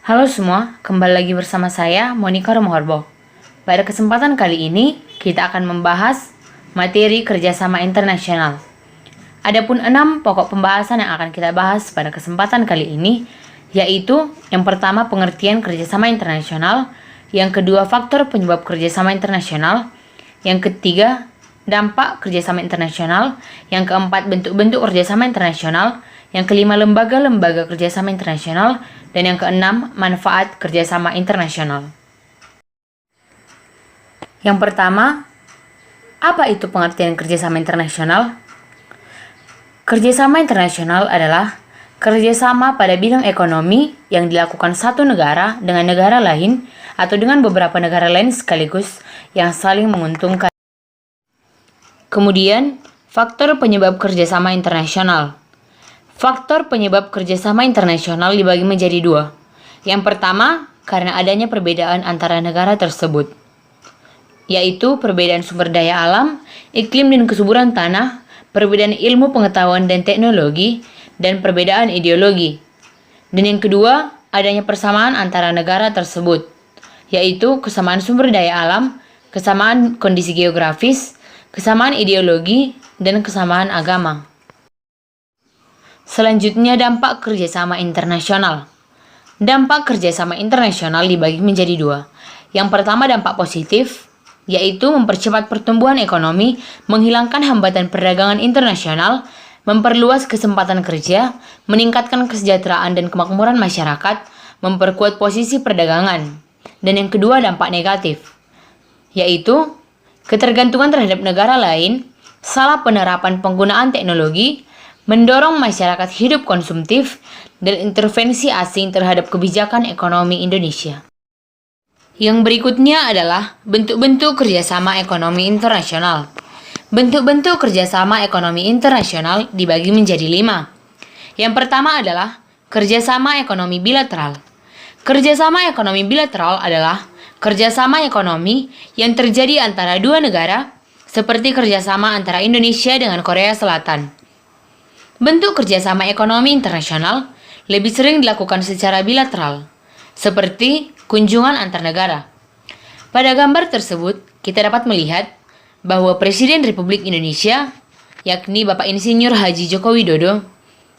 Halo semua, kembali lagi bersama saya Monica Romohorbo. Pada kesempatan kali ini, kita akan membahas materi kerjasama internasional. Adapun 6 pokok pembahasan yang akan kita bahas pada kesempatan kali ini, yaitu yang pertama pengertian kerjasama internasional, yang kedua faktor penyebab kerjasama internasional, yang ketiga dampak kerjasama internasional, yang keempat bentuk-bentuk kerjasama internasional, yang kelima lembaga-lembaga kerjasama internasional, dan yang keenam manfaat kerjasama internasional. Yang pertama, apa itu pengertian kerjasama internasional? Kerjasama internasional adalah kerjasama pada bidang ekonomi yang dilakukan satu negara dengan negara lain atau dengan beberapa negara lain sekaligus yang saling menguntungkan. Kemudian, faktor penyebab kerjasama internasional. Faktor penyebab kerjasama internasional dibagi menjadi dua. Yang pertama, karena adanya perbedaan antara negara tersebut, yaitu perbedaan sumber daya alam, iklim dan kesuburan tanah, perbedaan ilmu pengetahuan dan teknologi, dan perbedaan ideologi. Dan yang kedua, adanya persamaan antara negara tersebut, yaitu kesamaan sumber daya alam, kesamaan kondisi geografis, kesamaan ideologi, dan kesamaan agama. Selanjutnya, dampak kerjasama internasional. Dampak kerjasama internasional dibagi menjadi dua. Yang pertama, dampak positif, yaitu mempercepat pertumbuhan ekonomi, menghilangkan hambatan perdagangan internasional, memperluas kesempatan kerja, meningkatkan kesejahteraan dan kemakmuran masyarakat, memperkuat posisi perdagangan. Dan yang kedua, dampak negatif, yaitu ketergantungan terhadap negara lain, salah penerapan penggunaan teknologi, mendorong masyarakat hidup konsumtif, dan intervensi asing terhadap kebijakan ekonomi Indonesia. Yang berikutnya adalah bentuk-bentuk kerjasama ekonomi internasional. Bentuk-bentuk kerjasama ekonomi internasional dibagi menjadi 5. Yang pertama adalah kerjasama ekonomi bilateral. Kerjasama ekonomi bilateral adalah kerjasama ekonomi yang terjadi antara dua negara, seperti kerjasama antara Indonesia dengan Korea Selatan. Bentuk kerjasama ekonomi internasional lebih sering dilakukan secara bilateral, seperti kunjungan antar negara. Pada gambar tersebut, kita dapat melihat bahwa Presiden Republik Indonesia, yakni Bapak Insinyur Haji Joko Widodo,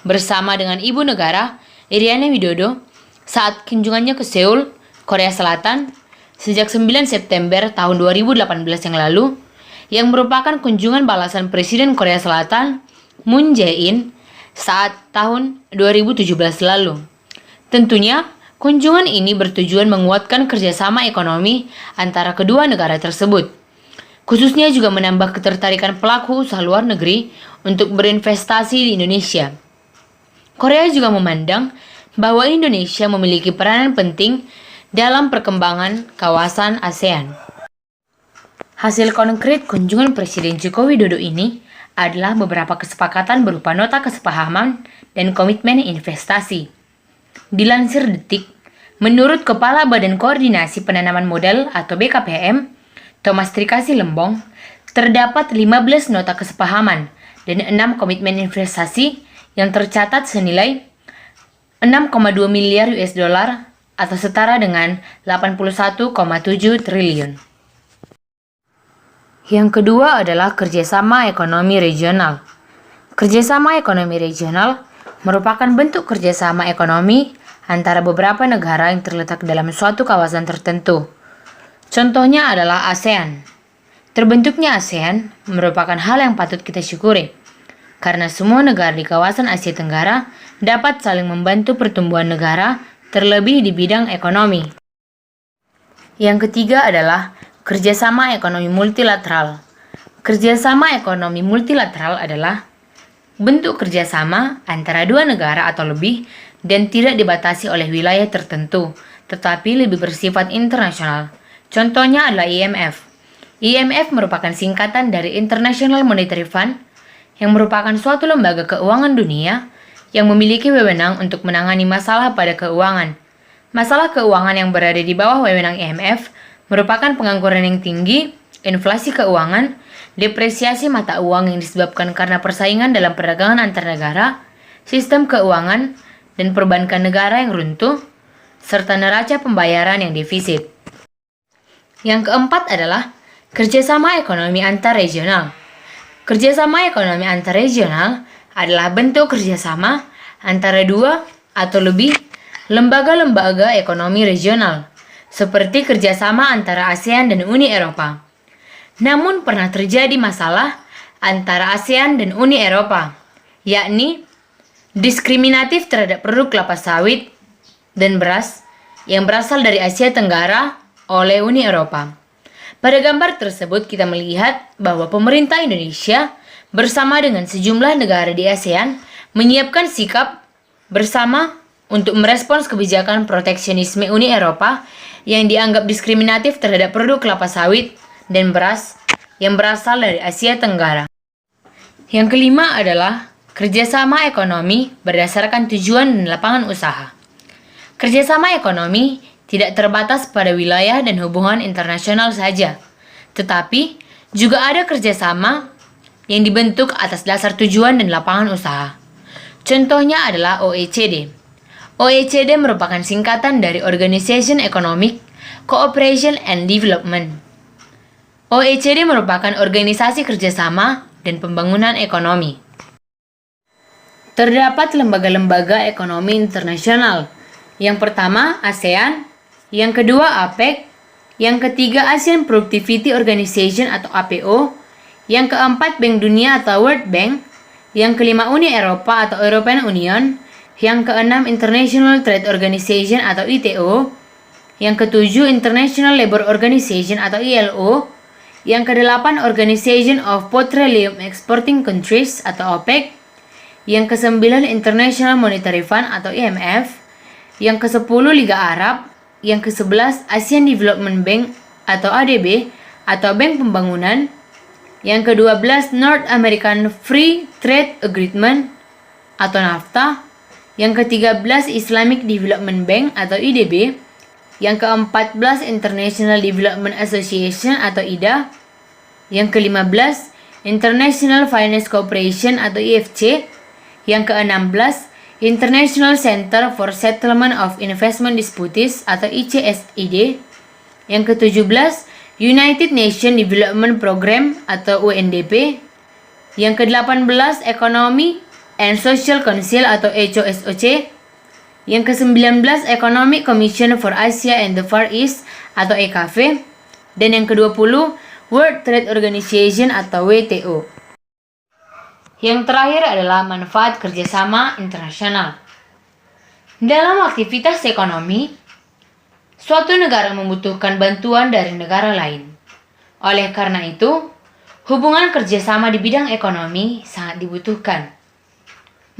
bersama dengan Ibu Negara Iriana Widodo saat kunjungannya ke Seoul, Korea Selatan, sejak 9 September tahun 2018 yang lalu, yang merupakan kunjungan balasan Presiden Korea Selatan Moon Jae-in saat tahun 2017 lalu. Tentunya, kunjungan ini bertujuan menguatkan kerjasama ekonomi antara kedua negara tersebut. Khususnya juga menambah ketertarikan pelaku usaha luar negeri untuk berinvestasi di Indonesia. Korea juga memandang bahwa Indonesia memiliki peranan penting dalam perkembangan kawasan ASEAN. Hasil konkret kunjungan Presiden Joko Widodo ini adalah beberapa kesepakatan berupa nota kesepahaman dan komitmen investasi. Dilansir Detik, menurut Kepala Badan Koordinasi Penanaman Modal atau BKPM, Thomas Trikasi Lembong, terdapat 15 nota kesepahaman dan 6 komitmen investasi yang tercatat senilai 6,2 miliar US dollar atau setara dengan 81,7 triliun. Yang kedua adalah kerjasama ekonomi regional. Kerjasama ekonomi regional merupakan bentuk kerjasama ekonomi antara beberapa negara yang terletak dalam suatu kawasan tertentu. Contohnya adalah ASEAN. Terbentuknya ASEAN merupakan hal yang patut kita syukuri, karena semua negara di kawasan Asia Tenggara dapat saling membantu pertumbuhan negara, terlebih di bidang ekonomi. Yang ketiga adalah kerjasama ekonomi multilateral. Kerjasama ekonomi multilateral adalah bentuk kerjasama antara dua negara atau lebih dan tidak dibatasi oleh wilayah tertentu, tetapi lebih bersifat internasional. Contohnya adalah IMF. IMF merupakan singkatan dari International Monetary Fund, yang merupakan suatu lembaga keuangan dunia yang memiliki wewenang untuk menangani masalah pada keuangan. Masalah keuangan yang berada di bawah wewenang IMF merupakan pengangguran yang tinggi, inflasi keuangan, depresiasi mata uang yang disebabkan karena persaingan dalam perdagangan antar negara, sistem keuangan, dan perbankan negara yang runtuh, serta neraca pembayaran yang defisit. Yang keempat adalah kerjasama ekonomi antar regional. Kerjasama ekonomi antar regional adalah bentuk kerjasama antara dua atau lebih lembaga-lembaga ekonomi regional, seperti kerjasama antara ASEAN dan Uni Eropa. Namun pernah terjadi masalah antara ASEAN dan Uni Eropa, yakni diskriminatif terhadap produk kelapa sawit dan beras yang berasal dari Asia Tenggara oleh Uni Eropa. Pada gambar tersebut kita melihat bahwa pemerintah Indonesia bersama dengan sejumlah negara di ASEAN menyiapkan sikap bersama untuk merespons kebijakan proteksionisme Uni Eropa yang dianggap diskriminatif terhadap produk kelapa sawit dan beras yang berasal dari Asia Tenggara. Yang kelima adalah kerjasama ekonomi berdasarkan tujuan dan lapangan usaha. Kerjasama ekonomi tidak terbatas pada wilayah dan hubungan internasional saja, tetapi juga ada kerjasama yang dibentuk atas dasar tujuan dan lapangan usaha. Contohnya adalah OECD. OECD merupakan singkatan dari Organization Economic Cooperation and Development. OECD merupakan organisasi kerjasama dan pembangunan ekonomi. Terdapat lembaga-lembaga ekonomi internasional. Yang pertama, ASEAN. Yang kedua, APEC. Yang ketiga, ASEAN Productivity Organization atau APO. Yang keempat, Bank Dunia atau World Bank. Yang kelima, Uni Eropa atau European Union. Yang keenam, International Trade Organization atau ITO. Yang ketujuh, International Labour Organization atau ILO. Yang kedelapan, Organization of Petroleum Exporting Countries atau OPEC. Yang kesembilan, International Monetary Fund atau IMF. Yang kesepuluh, Liga Arab. Yang ke-11 ASEAN Development Bank atau ADB atau Bank Pembangunan. Yang ke-12 North American Free Trade Agreement atau NAFTA. Yang ke-13 Islamic Development Bank atau IDB. Yang ke-14 International Development Association atau IDA. Yang ke-15 International Finance Corporation atau IFC. Yang ke-16 International Center for Settlement of Investment Disputes atau ICSID. Yang ke-17 United Nations Development Program atau UNDP. Yang ke-18 Economy and Social Council atau ECOSOC. Yang ke-19 Economic Commission for Asia and the Far East atau ECAF. Dan yang ke-20 World Trade Organization atau WTO. Yang terakhir adalah manfaat kerjasama internasional. Dalam aktivitas ekonomi, suatu negara membutuhkan bantuan dari negara lain. Oleh karena itu, hubungan kerjasama di bidang ekonomi sangat dibutuhkan.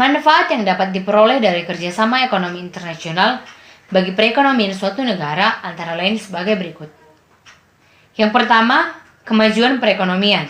Manfaat yang dapat diperoleh dari kerjasama ekonomi internasional bagi perekonomian suatu negara antara lain sebagai berikut. Yang pertama, kemajuan perekonomian.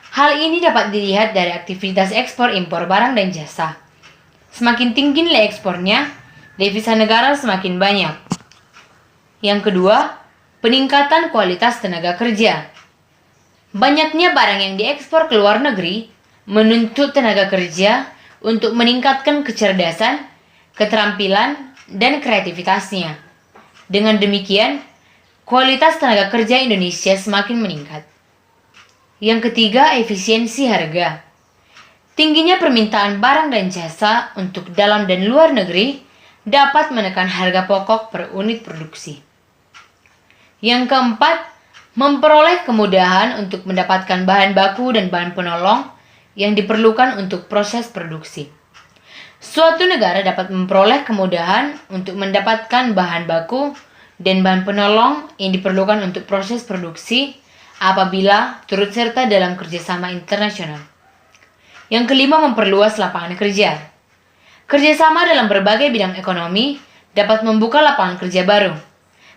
Hal ini dapat dilihat dari aktivitas ekspor-impor barang dan jasa. Semakin tinggi nilai ekspornya, devisa negara semakin banyak. Yang kedua, peningkatan kualitas tenaga kerja. Banyaknya barang yang diekspor ke luar negeri menuntut tenaga kerja untuk meningkatkan kecerdasan, keterampilan, dan kreativitasnya. Dengan demikian, kualitas tenaga kerja Indonesia semakin meningkat. Yang ketiga, efisiensi harga. Tingginya permintaan barang dan jasa untuk dalam dan luar negeri dapat menekan harga pokok per unit produksi. Yang keempat, memperoleh kemudahan untuk mendapatkan bahan baku dan bahan penolong yang diperlukan untuk proses produksi. Suatu negara dapat memperoleh kemudahan untuk mendapatkan bahan baku dan bahan penolong yang diperlukan untuk proses produksi apabila turut serta dalam kerjasama internasional. Yang kelima, memperluas lapangan kerja. Kerjasama dalam berbagai bidang ekonomi dapat membuka lapangan kerja baru,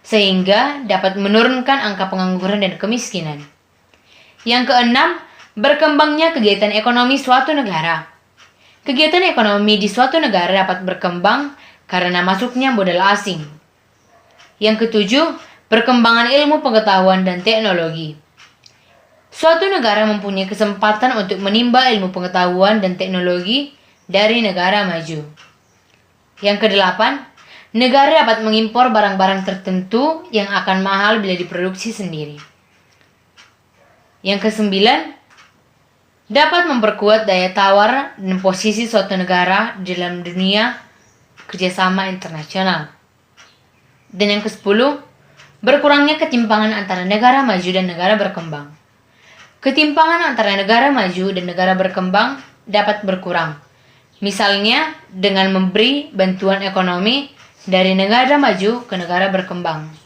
sehingga dapat menurunkan angka pengangguran dan kemiskinan. Yang keenam, berkembangnya kegiatan ekonomi suatu negara. Kegiatan ekonomi di suatu negara dapat berkembang karena masuknya modal asing. Yang ketujuh, perkembangan ilmu pengetahuan dan teknologi. Suatu negara mempunyai kesempatan untuk menimba ilmu pengetahuan dan teknologi dari negara maju. Yang kedelapan, Negara dapat mengimpor barang-barang tertentu yang akan mahal bila diproduksi sendiri. Yang kesembilan, dapat memperkuat daya tawar dan posisi suatu negara dalam dunia kerjasama internasional. Dan yang kesepuluh, berkurangnya ketimpangan antara negara maju dan negara berkembang. Ketimpangan antara negara maju dan negara berkembang dapat berkurang. Misalnya dengan memberi bantuan ekonomi dari negara maju ke negara berkembang.